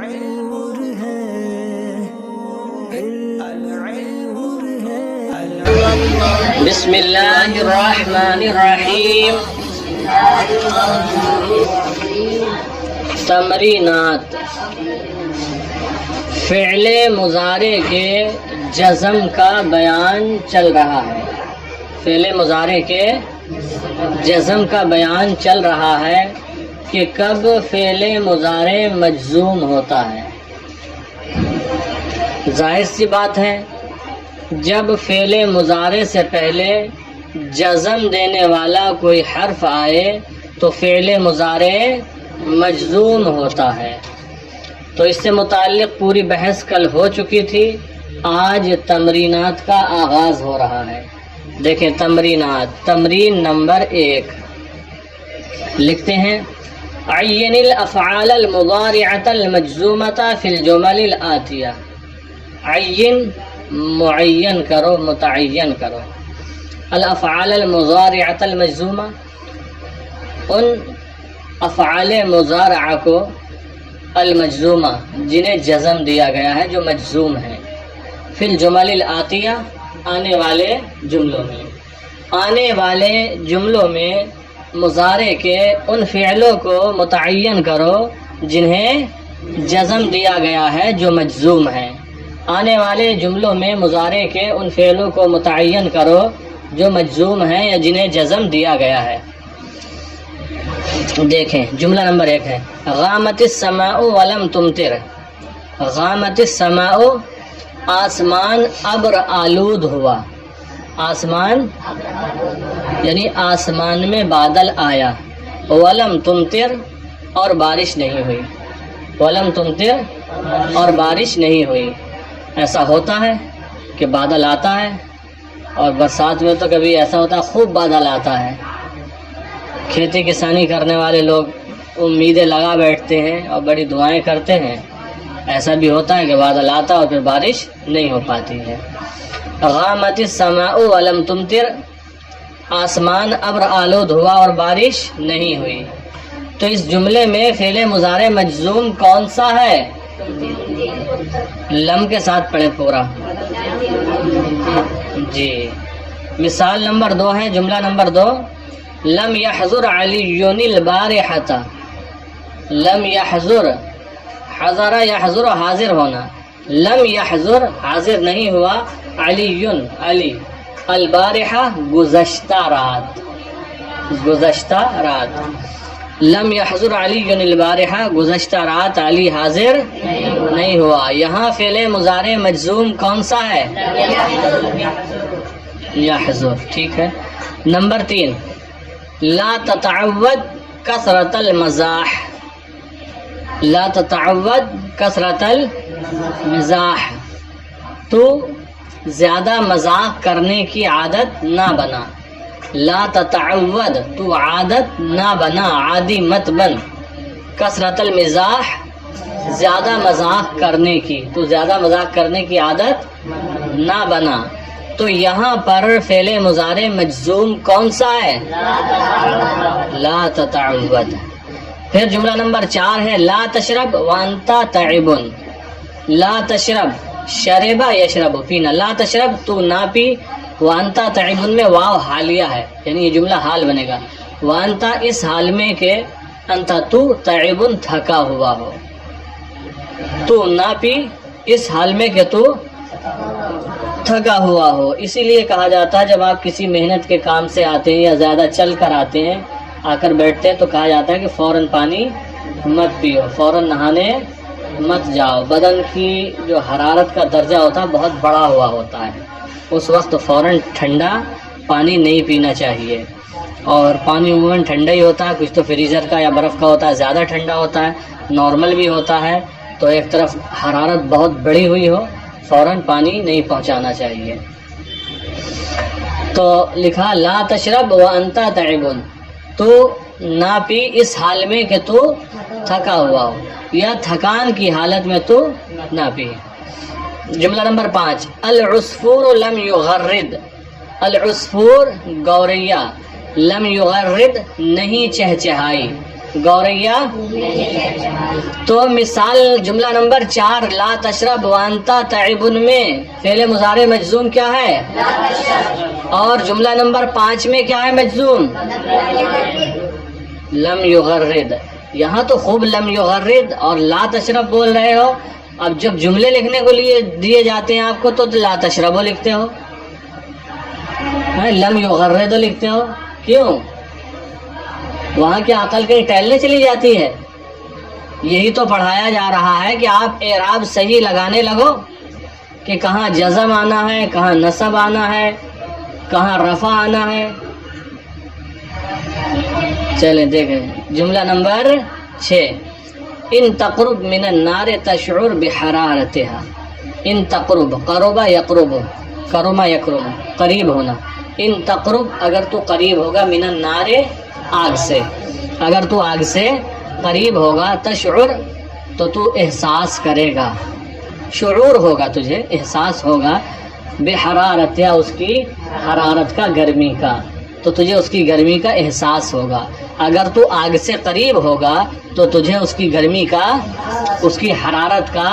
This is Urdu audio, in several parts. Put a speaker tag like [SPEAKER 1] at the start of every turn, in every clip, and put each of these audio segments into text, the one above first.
[SPEAKER 1] بسم اللہ الرحمن الرحیم. تمرینات. فعل مضارع کے جزم کا بیان چل رہا ہے. فعل مضارع کے جزم کا بیان چل رہا ہے کہ کب فعل مضارع مجزوم ہوتا ہے. ظاہر سی بات ہے جب فعل مضارع سے پہلے جزم دینے والا کوئی حرف آئے تو فعل مضارع مجزوم ہوتا ہے. تو اس سے متعلق پوری بحث کل ہو چکی تھی. آج تمرینات کا آغاز ہو رہا ہے. دیکھیں تمرینات. تمرین نمبر 1 لکھتے ہیں عین الافعال المضارعة المجزومة فی الجمل الآتیہ. عین معین کرو، متعین کرو. الافعال المضارعة المجزومہ، ان افعال مضارعہ کو، المجزومہ جنہیں جزم دیا گیا ہے، جو مجزوم ہے. فی الجمل الآتیہ، آنے والے جملوں میں. آنے والے جملوں میں مضارع کے ان فعلوں کو متعین کرو جنہیں جزم دیا گیا ہے، جو مجزوم ہیں. آنے والے جملوں میں مضارع کے ان فعلوں کو متعین کرو جو مجزوم ہیں یا جنہیں جزم دیا گیا ہے. دیکھیں جملہ نمبر 1 ہے غامت السماء ولم تمطر. غامت السماء، آسمان ابر آلود ہوا. آسمان یعنی آسمان میں بادل آیا. ولم تمطر، اور بارش نہیں ہوئی. ولم تمطر، اور بارش نہیں ہوئی. ایسا ہوتا ہے کہ بادل آتا ہے، اور برسات میں تو کبھی ایسا ہوتا ہے خوب بادل آتا ہے. کھیتی کسانی کرنے والے لوگ امیدیں لگا بیٹھتے ہیں اور بڑی دعائیں کرتے ہیں. ایسا بھی ہوتا ہے کہ بادل آتا ہے اور پھر بارش نہیں ہو پاتی ہے. غامت السماء ولم تمطر، آسمان ابر آلود ہوا اور بارش نہیں ہوئی. تو اس جملے میں فعل مضارع مجزوم کون سا ہے؟ لم کے ساتھ پڑھیں پورا. جی مثال نمبر 2 ہے. جملہ نمبر 2 لم يحضر علی البارحۃ. لم يحضر، حضر یحضر حاضر ہونا. لم يحضر حاضر نہیں ہوا. علی علی البارحہ گزشتہ رات. گزشتہ رات. لم يحضر علی البارحہ، گزشتہ رات علی حاضر نہیں ہوا. یہاں فعل مضارع مجزوم کون سا ہے؟ یحضر. ٹھیک ہے. نمبر 3 لا تتعود کثرت المزاح. لا تتعود کثرت المزاح، تو زیادہ مذاق کرنے کی عادت نہ بنا. لا تتعود، تو عادت نہ بنا، عادی مت بن. کثرت المزاح، زیادہ مذاق کرنے کی، تو زیادہ مذاق کرنے کی عادت نہ بنا. تو یہاں پر فعل مضارع مجزوم کون سا ہے؟ لا تتعود. پھر جملہ نمبر 4 ہے لا تشرب وانت تعب. لا تشرب، شرب یشرب، پینا. لا تشرب، تو نہ پی. وانتا تعب میں واو حالیہ ہے، یعنی یہ جملہ حال بنے گا. وانتا، اس حال میں کہ انتا تو تعب تھکا ہوا ہو. تو نہ پی اس حال میں کہ تو تھکا ہوا ہو. اسی لیے کہا جاتا ہے جب آپ کسی محنت کے کام سے آتے ہیں یا زیادہ چل کر آتے ہیں، آ کر بیٹھتے ہیں، تو کہا جاتا ہے کہ فوراً پانی مت پیو، فوراً نہانے مت جاؤ. بدن کی جو حرارت کا درجہ ہوتا ہے بہت بڑا ہوا ہوتا ہے، اس وقت فوراً ٹھنڈا پانی نہیں پینا چاہیے. اور پانی عموماً ٹھنڈا ہی ہوتا ہے، کچھ تو فریزر کا یا برف کا ہوتا ہے، زیادہ ٹھنڈا ہوتا ہے، نارمل بھی ہوتا ہے. تو ایک طرف حرارت بہت بڑی ہوئی ہو، فوراً پانی نہیں پہنچانا چاہیے. تو لکھا لا تشرب وانت تعب، تو نہ پی اس حال میں کہ تو تھکا ہوا ہو، یا تھکان کی حالت میں تو نہ پی. جملہ نمبر 5 العصفور لم یغرد. العصفور گوریا، لم یغرد نہیں چہچہائی. گوریا. تو مثال جملہ نمبر 4 لا تشرب وانتا تعبن میں فعل مضارع مجزوم کیا ہے؟ اور جملہ نمبر 5 میں کیا ہے مجزوم؟ لم یغرد. یہاں تو خوب لم یغرد اور لا تشرب بول رہے ہو. اب جب جملے لکھنے کو لیے دیے جاتے ہیں آپ کو تو لا تشرب لکھتے ہو، لم یغرد لکھتے ہو. کیوں؟ وہاں کی عقل کہیں ٹہلنے چلی جاتی ہے؟ یہی تو پڑھایا جا رہا ہے کہ آپ اعراب صحیح لگانے لگو کہ کہاں جزم آنا ہے، کہاں نصب آنا ہے، کہاں رفع آنا ہے. چلیں دیکھیں جملہ نمبر 6 ان تقرب من النار تشعر بحرارتها. ان تقرب قرب یقرب، کرم یکرم، قریب ہونا. ان تقرب اگر تو قریب ہوگا من النار آگ سے، اگر تو آگ سے قریب ہوگا، تشعر تو تو احساس کرے گا، شعور ہوگا، تجھے احساس ہوگا، بحرارتها اس کی حرارت کا، گرمی کا، تو تجھے اس کی گرمی کا احساس ہوگا. اگر تو آگ سے قریب ہوگا تو تجھے اس کی گرمی کا، اس کی حرارت کا.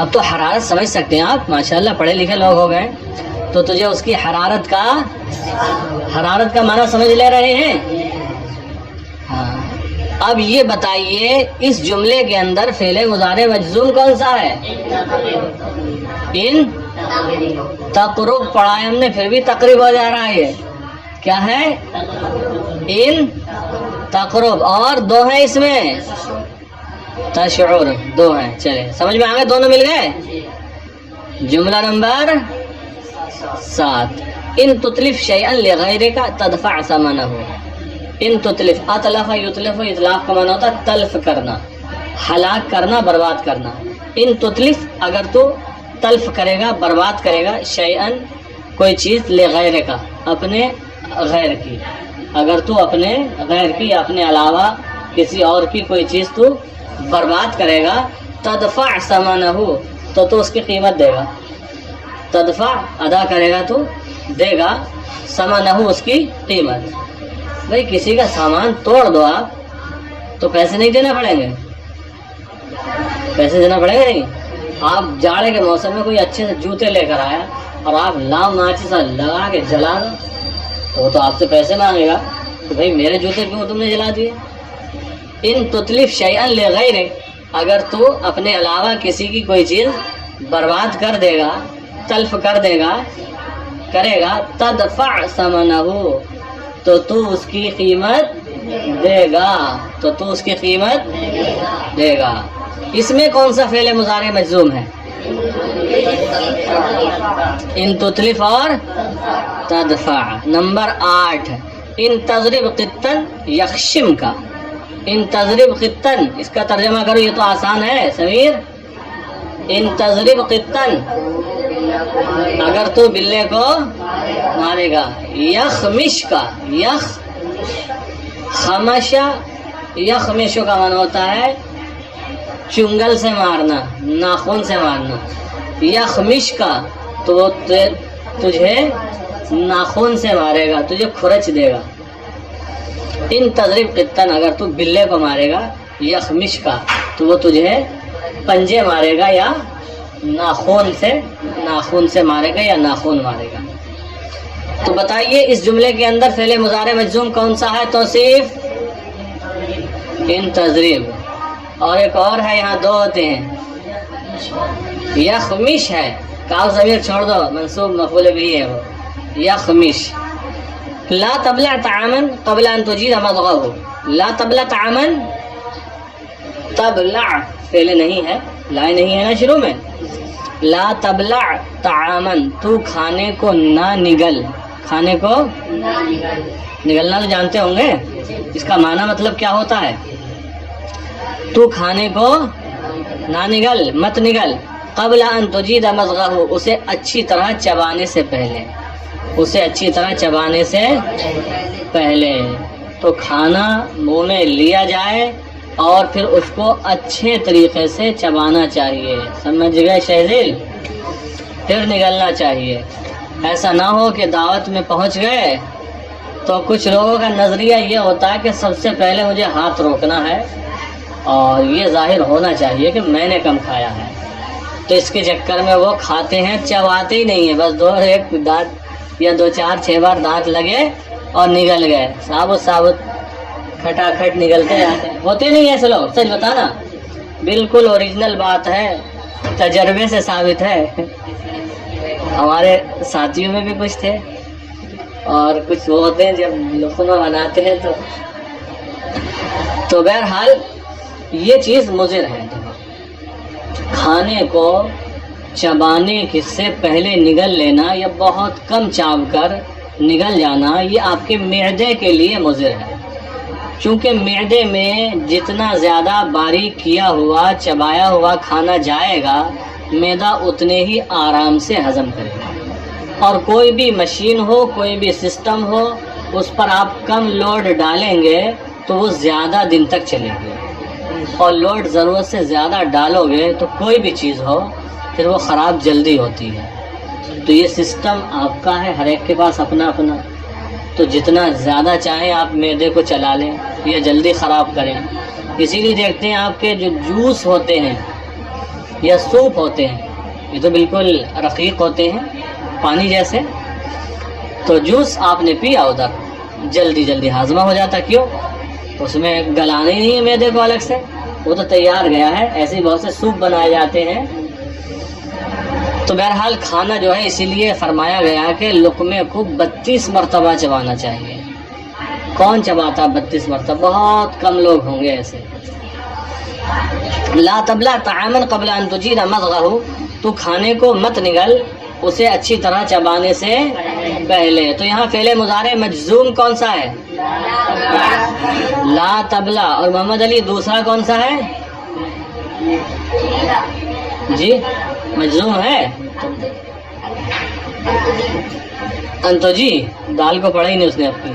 [SPEAKER 1] اب تو حرارت سمجھ سکتے ہیں آپ، ماشاءاللہ پڑھے لکھے لوگ ہو گئے، تو تجھے اس کی حرارت کا، حرارت کا معنی سمجھ لے رہے ہیں. ہاں اب یہ بتائیے اس جملے کے اندر فعل مضارع مجزوم کون سا ہے؟ ان تقرب پڑھا ہے ہم نے، پھر بھی تقریب ہو جا رہا ہے. کیا ہے؟ ان تقرب. اور 2 ہیں اس میں، تشعر 2 ہیں. چلے سمجھ میں آ گئے، دونوں مل گئے. جملہ نمبر 7 ان تتلف شیئا لغیرک تدفع ثمنہ. ان تتلف، اتلف یتلف، اطلاف کا معنی ہوتا ہے تلف کرنا، ہلاک کرنا، برباد کرنا. ان تتلف اگر تو تلف کرے گا، برباد کرے گا، شیئا کوئی چیز، لغیرک اپنے غیر کی، اگر تو اپنے غیر کی یا اپنے علاوہ کسی اور کی کوئی چیز تو برباد کرے گا، تدفع ثمنہ تو اس کی قیمت دے گا. تدفع ادا کرے گا تو دے گا، ثمنہ اس کی قیمت. بھائی کسی کا سامان توڑ دو آپ تو پیسے نہیں دینا پڑیں گے، پیسے دینا پڑے گا نہیں. آپ جاڑے کے موسم میں کوئی اچھے سے جوتے لے کر آیا اور آپ لام ماچس لگا کے جلا دو تو وہ تو آپ سے پیسے مانگے گا کہ بھائی میرے جوتے کیوں تم نے جلا دیے. ان تتلف شیئا لغیرک اگر تو اپنے علاوہ کسی کی کوئی چیز برباد کر دے گا، تلف کر دے گا، کرے گا، تدفع ثمنہ تو تو اس کی قیمت دے گا، تو تو اس کی قیمت دے گا. اس میں کون سا فعل مضارع مجزوم ہے؟ ان تتلف اور تدفع. نمبر 8 ان تضرب قطا یخشم کا. ان تضرب قطا اس کا ترجمہ کرو، یہ تو آسان ہے سمیر. ان تضرب قطا اگر تو بلے کو مارے گا. یخمش کا، یخ خمشہ، یخمشو کا معنی ہوتا ہے چنگل سے مارنا، ناخن سے مارنا. یخمش کا تو وہ تجھے ناخن سے مارے گا، تجھے کھرچ دے گا. ان تضرب قطن اگر تو بلے کو مارے گا، یخمش کا تو وہ تجھے پنجے مارے گا یا ناخن سے مارے گا یا ناخن مارے گا. تو بتائیے اس جملے کے اندر فعل مضارع مجزوم کون سا ہے؟ توصیف ان تضریب. اور ایک اور ہے، یہاں 2 ہوتے ہیں. یخمش ہے، کاف ضمیر چھوڑ دو، منصوب مفعول بھی ہے وہ. یخمش. لا تبلع طعاما قبل ان تجید مضغه. لا تبلع طعاما، تبلع فعل نہیں ہے، لا نہیں ہے نا شروع میں. لا تبلع طعاما تو کھانے کو نہ نگل. کھانے کو نگلنا تو جانتے ہوں گے، اس کا معنی مطلب کیا ہوتا ہے؟ تو کھانے کو نہ نگل، مت نگل. قبل ان تجید مضغہ اسے اچھی طرح چبانے سے پہلے، اسے اچھی طرح چبانے سے پہلے. تو کھانا منہ میں لیا جائے اور پھر اس کو اچھے طریقے سے چبانا چاہیے. سمجھ گئے شہزیل؟ پھر نگلنا چاہیے. ایسا نہ ہو کہ دعوت میں پہنچ گئے تو کچھ لوگوں کا نظریہ یہ ہوتا ہے کہ سب سے پہلے مجھے ہاتھ روکنا ہے اور یہ ظاہر ہونا چاہیے کہ میں نے کم کھایا ہے، تو اس کے چکر میں وہ کھاتے ہیں، چباتے ہی نہیں ہیں، بس ایک دانت یا 2-4-6 بار دانت لگے اور نگل گئے، ثابت کھٹاکھٹ نگلتے جاتے ہیں۔ ہوتے نہیں ایسے لوگ، سچ بتانا، بالکل اوریجنل بات ہے، تجربے سے ثابت ہے۔ ہمارے ساتھیوں میں بھی کچھ تھے اور کچھ وہ ہوتے ہیں جب لقمہ بناتے ہیں تو بہرحال یہ چیز مضر ہے۔ کھانے کو چبانے سے پہلے نگل لینا یا بہت کم چاو کر نگل جانا، یہ آپ کے معدے کے لیے مضر ہے، چونکہ معدے میں جتنا زیادہ باریک کیا ہوا چبایا ہوا کھانا جائے گا، معدہ اتنے ہی آرام سے ہضم کرے گا۔ اور کوئی بھی مشین ہو، کوئی بھی سسٹم ہو، اس پر آپ کم لوڈ ڈالیں گے تو وہ زیادہ دن تک چلے گی، اور لوڈ ضرورت سے زیادہ ڈالو گے تو کوئی بھی چیز ہو پھر وہ خراب جلدی ہوتی ہے۔ تو یہ سسٹم آپ کا ہے، ہر ایک کے پاس اپنا اپنا، تو جتنا زیادہ چاہیں آپ معدے کو چلا لیں، یہ جلدی خراب کریں۔ اسی لیے دیکھتے ہیں آپ کے جو جوس ہوتے ہیں یا سوپ ہوتے ہیں، یہ تو بالکل رقیق ہوتے ہیں پانی جیسے، تو جوس آپ نے پیا ادھر جلدی ہاضمہ ہو جاتا، کیوں؟ اس میں گلانا ہی نہیں ہے معدے کو الگ سے، وہ تو تیار گیا ہے۔ ایسے بہت سے سوپ بنائے جاتے ہیں۔ تو بہرحال کھانا جو ہے اسی لیے فرمایا گیا کہ لقمے کو 32 مرتبہ چبانا چاہیے۔ کون چباتا 32 مرتبہ؟ بہت کم لوگ ہوں گے ایسے۔ لا تبلع طعاما قبل ان تجید مضغہ، تو کھانے کو مت نگل اسے اچھی طرح چبانے سے پہلے۔ تو یہاں فعل مضارع مجزوم کون سا ہے؟ لا تبلع۔ اور محمد علی دوسرا کون سا ہے؟ جی مجزوم ہے انتو جی، دال کو پڑھا ہی نہیں اس نے اپنی،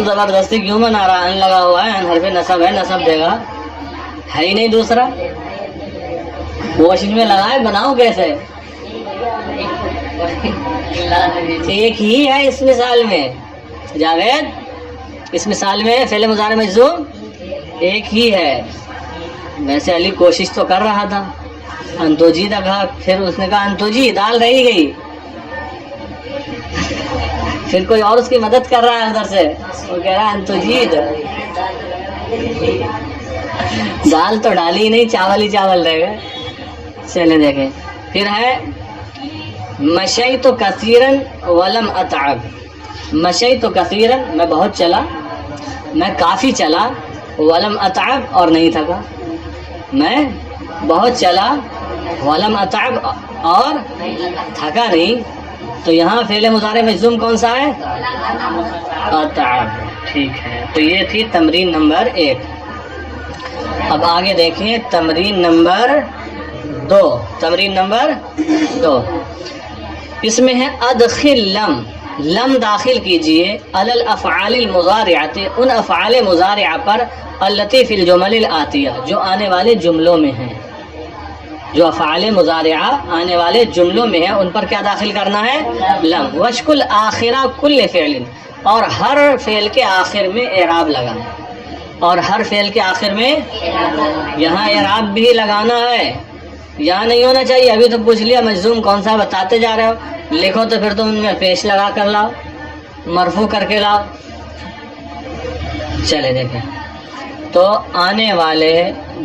[SPEAKER 1] زبردستی کیوں بنا رہا؟ ان لگا ہوا ہے، ان حرف نصب ہے، نصب دے گا، ہے ہی نہیں دوسرا، واشنگ میں لگا ہے، بناؤ کیسے؟ ایک ہی ہے اس مثال میں جاوید، اس مثال میں فعل مضارع مجزوم ایک ہی ہے۔ ویسے علی کوشش تو کر رہا تھا، انتوجی تک کہا، پھر اس نے کہا انتوجی، دال رہی گئی، پھر کوئی اور اس کی مدد کر رہا ہے ادھر سے، وہ کہہ رہا ہے انتوجید، دال تو ڈالی ہی نہیں، چاول ہی چاول رہ گئے۔ چلے دیکھیں، پھر ہے مشیت کثیرا ولم اتعب۔ مشیت کثیرا، میں بہت چلا، میں کافی چلا، ولم اتعب، اور نہیں تھکا، میں بہت چلا ولم اتعب، اور تھکا نہیں۔ تو یہاں فعل مضارع مجزوم کون سا ہے؟ اتعب، ٹھیک ہے۔ تو یہ تھی تمرین نمبر 1۔ اب آگے دیکھیں تمرین نمبر 2۔ تمرین نمبر 2 اس میں ہے ادخل لم، لم داخل کیجئے علی الافعال المضارعۃ، ان افعال مضارعہ پر، التی فی الجمل الآتیہ، جو آنے والے جملوں میں ہیں، جو افعال مضارعہ آنے والے جملوں میں ہیں ان پر کیا داخل کرنا ہے؟ لم۔ وشکل آخرہ کل فعل، اور ہر فعل کے آخر میں اعراب لگانا، اور ہر فعل کے آخر میں یہاں اعراب بھی لگانا ہے، یہاں نہیں ہونا چاہیے۔ ابھی تو پوچھ لیا مجزوم کون سا، بتاتے جا رہے ہو، لکھو تو پھر تم ان میں پیش لگا کر لاؤ، مرفوع کر کے لاؤ۔ چلے دیکھیں، تو آنے والے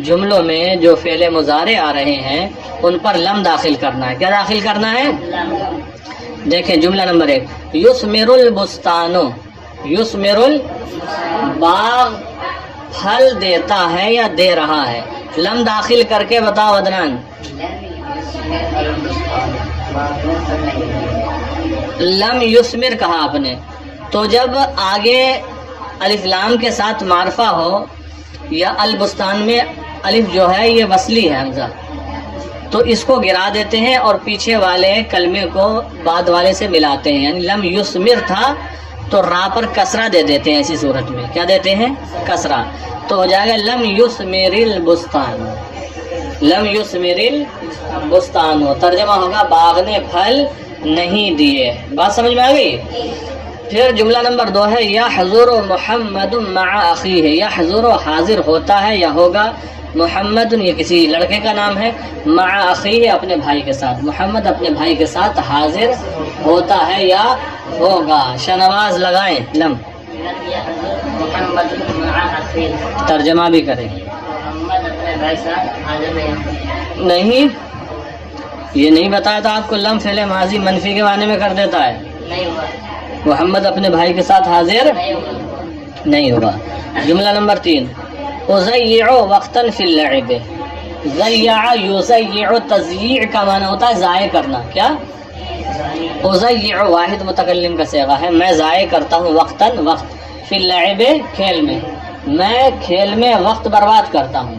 [SPEAKER 1] جملوں میں جو فعل مضارع آ رہے ہیں ان پر لم داخل کرنا ہے۔ کیا داخل کرنا ہے؟ دیکھیں جملہ نمبر 1، یثمر البستان، یثمر باغ پھل دیتا ہے یا دے رہا ہے، لم داخل کر کے بتاؤ عدنان۔ لم یثمر کہا آپ نے، تو جب آگے الف لام کے ساتھ معرفہ ہو، یا البستان میں الف جو ہے یہ وصلی ہے حمزہ، تو اس کو گرا دیتے ہیں اور پیچھے والے کلمے کو بعد والے سے ملاتے ہیں، یعنی لم یثمر تھا تو را پر کسرہ دے دیتے ہیں۔ ایسی صورت میں کیا دیتے ہیں؟ کسرہ، تو ہو جائے گا لم یثمر البستان، لم یثمر البستان، ترجمہ ہوگا باغ نے پھل نہیں دیے۔ بات سمجھ میں آ گئی؟ پھر جملہ نمبر 2 ہے یحضر محمد مع اخیہ، یحضر حاضر ہوتا ہے یا ہوگا، محمد یہ کسی لڑکے کا نام ہے، مع اخیہ اپنے بھائی کے ساتھ، محمد اپنے بھائی کے ساتھ حاضر ہوتا ہے یا ہوگا. شنواز لگائیں لم.
[SPEAKER 2] محمد مع اخیہ،
[SPEAKER 1] ترجمہ بھی کریں.
[SPEAKER 2] محمد اپنے بھائی ساتھ حاضر
[SPEAKER 1] نہیں، یہ نہیں بتایا تھا آپ کو لم فعل ماضی منفی کے معنی میں کر دیتا ہے.
[SPEAKER 2] نہیں ہوا،
[SPEAKER 1] محمد اپنے بھائی کے ساتھ حاضر
[SPEAKER 2] نہیں ہوا.
[SPEAKER 1] نہیں ہوگا. جملہ نمبر 3 اضیع وقتا فی اللعب. ضیع یضیع، تضییع کا معنی ہوتا ہے ضائع کرنا. کیا؟ اضیع واحد متکلم کا صیغہ ہے، میں ضائع کرتا ہوں وقتا وقت، فی اللعب کھیل میں، میں کھیل میں وقت برباد کرتا ہوں.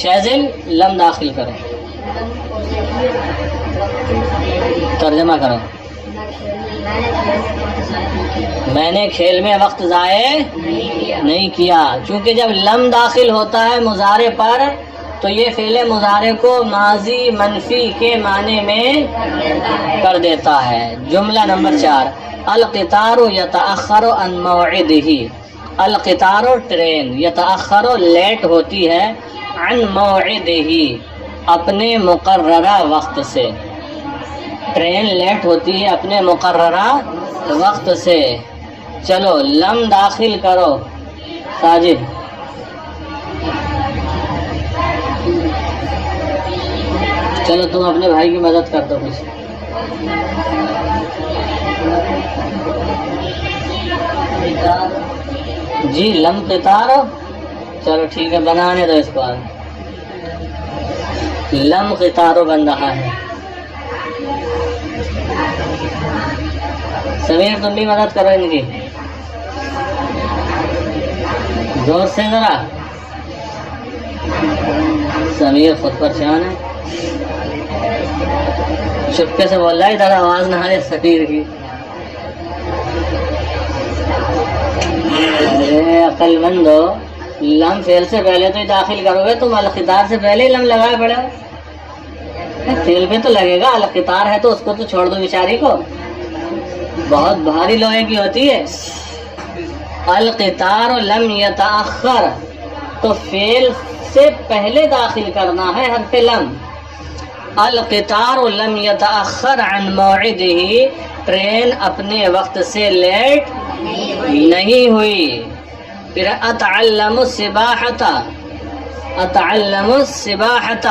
[SPEAKER 1] شیزل لم داخل کریں. ترجمہ کرو. میں نے کھیل میں وقت ضائع نہیں کیا. چونکہ جب لم داخل ہوتا ہے مضارع پر تو یہ فعل مضارع کو ماضی منفی کے معنی میں کر دیتا ہے. جملہ نمبر 4 القطار یتأخر عن موعدہ. القطار ٹرین، یتأخر لیٹ ہوتی ہے، عن موعدہ اپنے مقررہ وقت سے. ٹرین لیٹ ہوتی ہے اپنے مقررہ وقت سے. چلو لم داخل کرو ساجد. چلو تم اپنے بھائی کی مدد کر دو کچھ. جی لم قطار. چلو ٹھیک ہے، بنانے دو اس کو. لم قطار بن رہا ہے. سمیر تم بھی مدد کرو ان کی، زور سے ذرا. سمیر خود پریشان ہے، چپکے سے بول رہا ہے ادھر آواز نہ آئے سمیر کی. ارے عقل مند ہو، لم فعل سے پہلے تو داخل کرو گے تم، القطار سے پہلے ہی لم لگائے پڑے. فعل پہ تو لگے گا، القطار ہے تو اس کو تو چھوڑ دو بیچاری کو، بہت بھاری لوہے کی ہوتی ہے. القطار لم یتأخر تو فعل سے پہلے داخل کرنا ہے حرف لم. القطار لم یتأخر عن موعدہ، ٹرین اپنے وقت سے لیٹ نہیں ہوئی. پھر اتعلم السباحۃ، اتعلم السباحۃ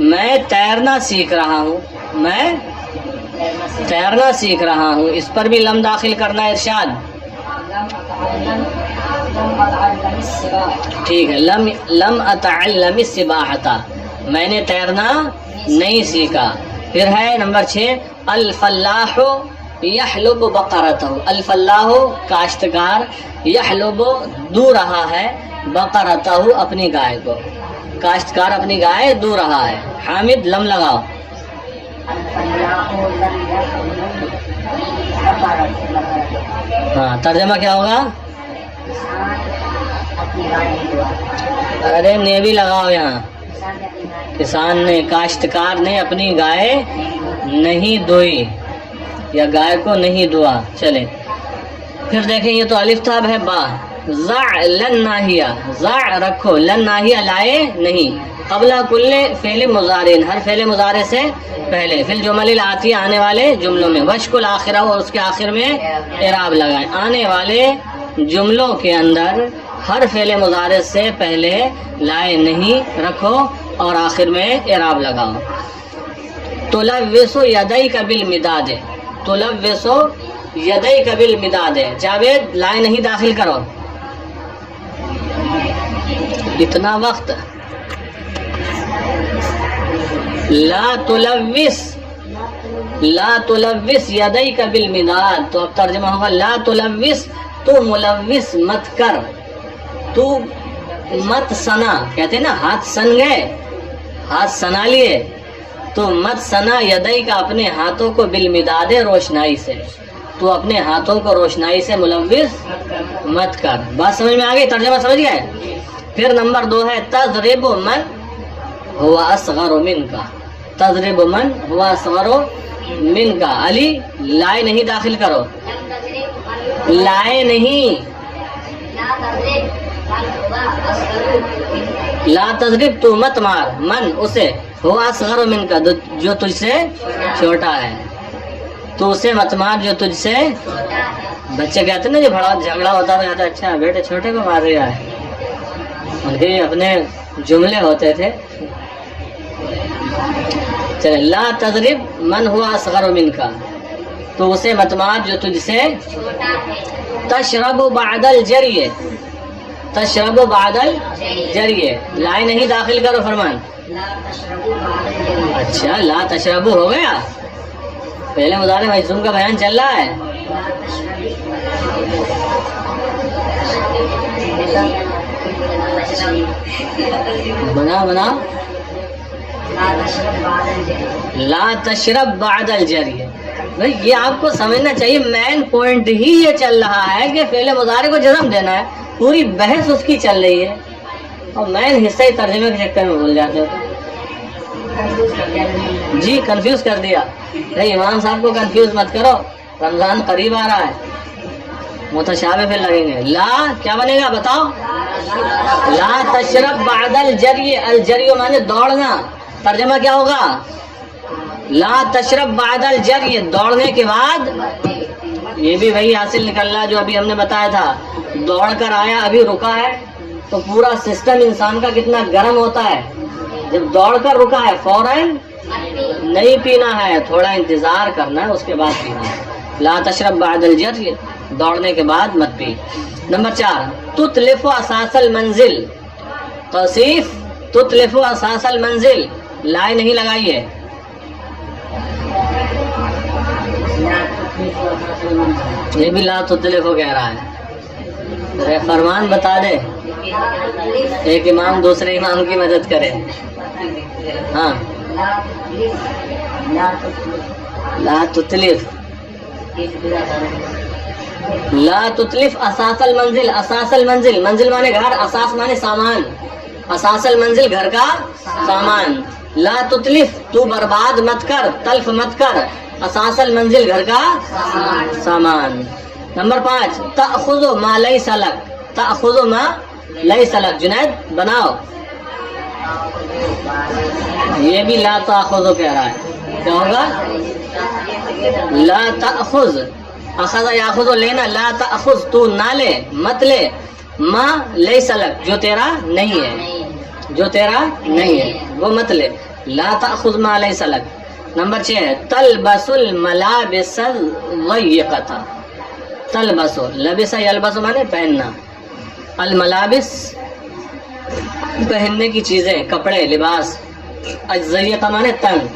[SPEAKER 1] میں تیرنا سیکھ رہا ہوں، میں تیرنا سیکھ رہا ہوں. اس پر بھی لم داخل کرنا ہے. ارشاد. ٹھیک ہے، لم اتعلم السباحۃ میں نے تیرنا نہیں سیکھا. پھر ہے نمبر 6 الفلاح یحلب بقرتہ. الفلاح کاشتکار، یحلب دو رہا ہے، بقرتہ اپنی گائے کو. کاشتکار اپنی گائے دو رہا ہے. حامد لم لگاؤ. ہاں ترجمہ کیا ہوگا؟ ارے نے بھی لگاؤ یہاں. کسان نے، کاشتکار نے اپنی گائے نہیں دوئی یا گائے کو نہیں دعا. چلے پھر دیکھیں، یہ تو الف تھا، ہے با. ضع لن ناہیہ، ضع رکھو، لن ناہیہ لائے نہیں. قبل کل فعل مضارع، ہر فعل مضارع سے پہلے. فی الجمل الآتیہ آنے والے جملوں میں. وشکل آخرہ اور اس کے آخر میں اعراب لگائیں. آنے والے جملوں کے اندر ہر فعل مضارع سے پہلے لائے نہیں رکھو اور آخر میں اعراب لگاؤ. تلوث یدیک بالمداد، تلوث یدیک بالمداد. جاوید لائے نہیں داخل کرو. اتنا وقت. لا تلوث، لا تلوث یدیک بالمداد. تو اب ترجمہ ہوگا لا تلوث، تو ملوث مت کر، تو مت سنا. کہتے ہیں نا ہاتھ سن گئے، ہاتھ سنا لیے، تو مت سنا یدئی کا اپنے ہاتھوں کو بالمداد روشنائی سے. تو اپنے ہاتھوں کو روشنائی سے ملوث مت کر. بات سمجھ میں آ گئی؟ ترجمہ سمجھ گئے؟ پھر نمبر 2 ہے تضرب من هو اصغر منک. تضرب من هو اصغر منک. علی لائے نہیں داخل کرو. لائے نہیں. لا تضرب تو مت مار، من اسے، ہوا اصغر من کا جو تجھ سے چھوٹا ہے، تو اسے مت مار جو تجھ سے. بچے کہتے ہیں نا جو بڑا جھگڑا ہوتا ہے کہتا ہے اچھا بیٹے چھوٹے کو مار رہا ہے، ان کے اپنے جملے ہوتے تھے. چلے لا تضرب من ہوا اصغر من کا، تو اسے مت مار جو تجھ سے. تشرب بعد الجری، تشرب بعد الجری، لائے نہیں داخل کرو فرمان. اچھا لا تشرب ہو گیا، پہلے مضارع مجزوم کا بیان چل رہا ہے. بنا لا تشرب بعد الجری. بھائی یہ آپ کو سمجھنا چاہیے، مین پوائنٹ ہی یہ چل رہا ہے کہ فعل مضارع کو جزم دینا ہے، پوری بحث اس کی چل رہی ہے، اور مین حصہ ہی ترجمے کے چکر میں بھول جاتے ہو. جی کنفیوز کر دیا. نہیں امام صاحب کو کنفیوز مت کرو، رمضان قریب آ رہا ہے، متشابہ پھر لگیں گے. لا کیا بنے گا بتاؤ؟ لا تشرب بعد الجری، الجری مانے دوڑنا، ترجمہ کیا ہوگا؟ لا تشرب بعد الجری، دوڑنے کے بعد. یہ بھی وہی حاصل نکل رہا جو ابھی ہم نے بتایا تھا، دوڑ کر آیا ابھی رکا ہے تو پورا سسٹم انسان کا کتنا گرم ہوتا ہے. جب دوڑ کر رکا ہے فوراً نہیں پینا ہے، تھوڑا انتظار کرنا ہے اس کے بعد پینا ہے. لا تشرب بعد الجری، دوڑنے کے بعد مت پی. نمبر 4 تتلف اساس المنزل، توصیف تتلف اساس المنزل، لائے نہیں لگائی ہے. یہ بھی لا تتلف کہہ رہا ہے. فرمان بتا دے، ایک امام دوسرے امام کی مدد کرے. ہاں لا تتلف، لا تتلف اساس المنزل. اساس المنزل، منزل مانے گھر، اساس مانے سامان، اساس المنزل گھر کا سامان. لا تتلف تو برباد مت کر، تلف مت کر، اساس المنزل گھر کا سامان. نمبر 5 تأخذ ما لیس لک، تأخذ ما لیس لک. جنید بناؤ. یہ بھی لا تأخذ کہہ رہا ہے، کیا ہوگا؟ لا تأخذ، اخذ یاخذ لینا، لا تأخذ تو نہ لے، مت لے، ما لیس لک جو تیرا نہیں ہے، جو تیرا نہیں ہے وہ مت لے. لا تأخذ ما لیس لک. نمبر 6 تلبس الملابس الضيقة، تلبس، لبس یلبس مانے پہننا، الملابس پہننے کی چیزیں، کپڑے، لباس، الضيقة مانے تنگ.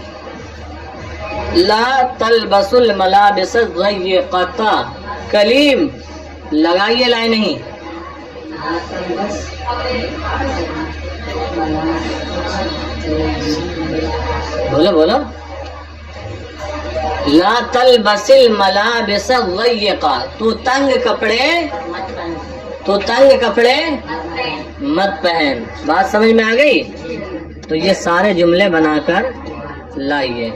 [SPEAKER 1] لا تلبس الملابس الضيقة، کلیم لگائیے لائے نہیں. بولو بولو. لا تلبس الملابس الضيقة، تو تنگ کپڑے، تو تنگ کپڑے مت پہن. بات سمجھ میں آ گئی؟ تو یہ سارے جملے بنا کر لائیے.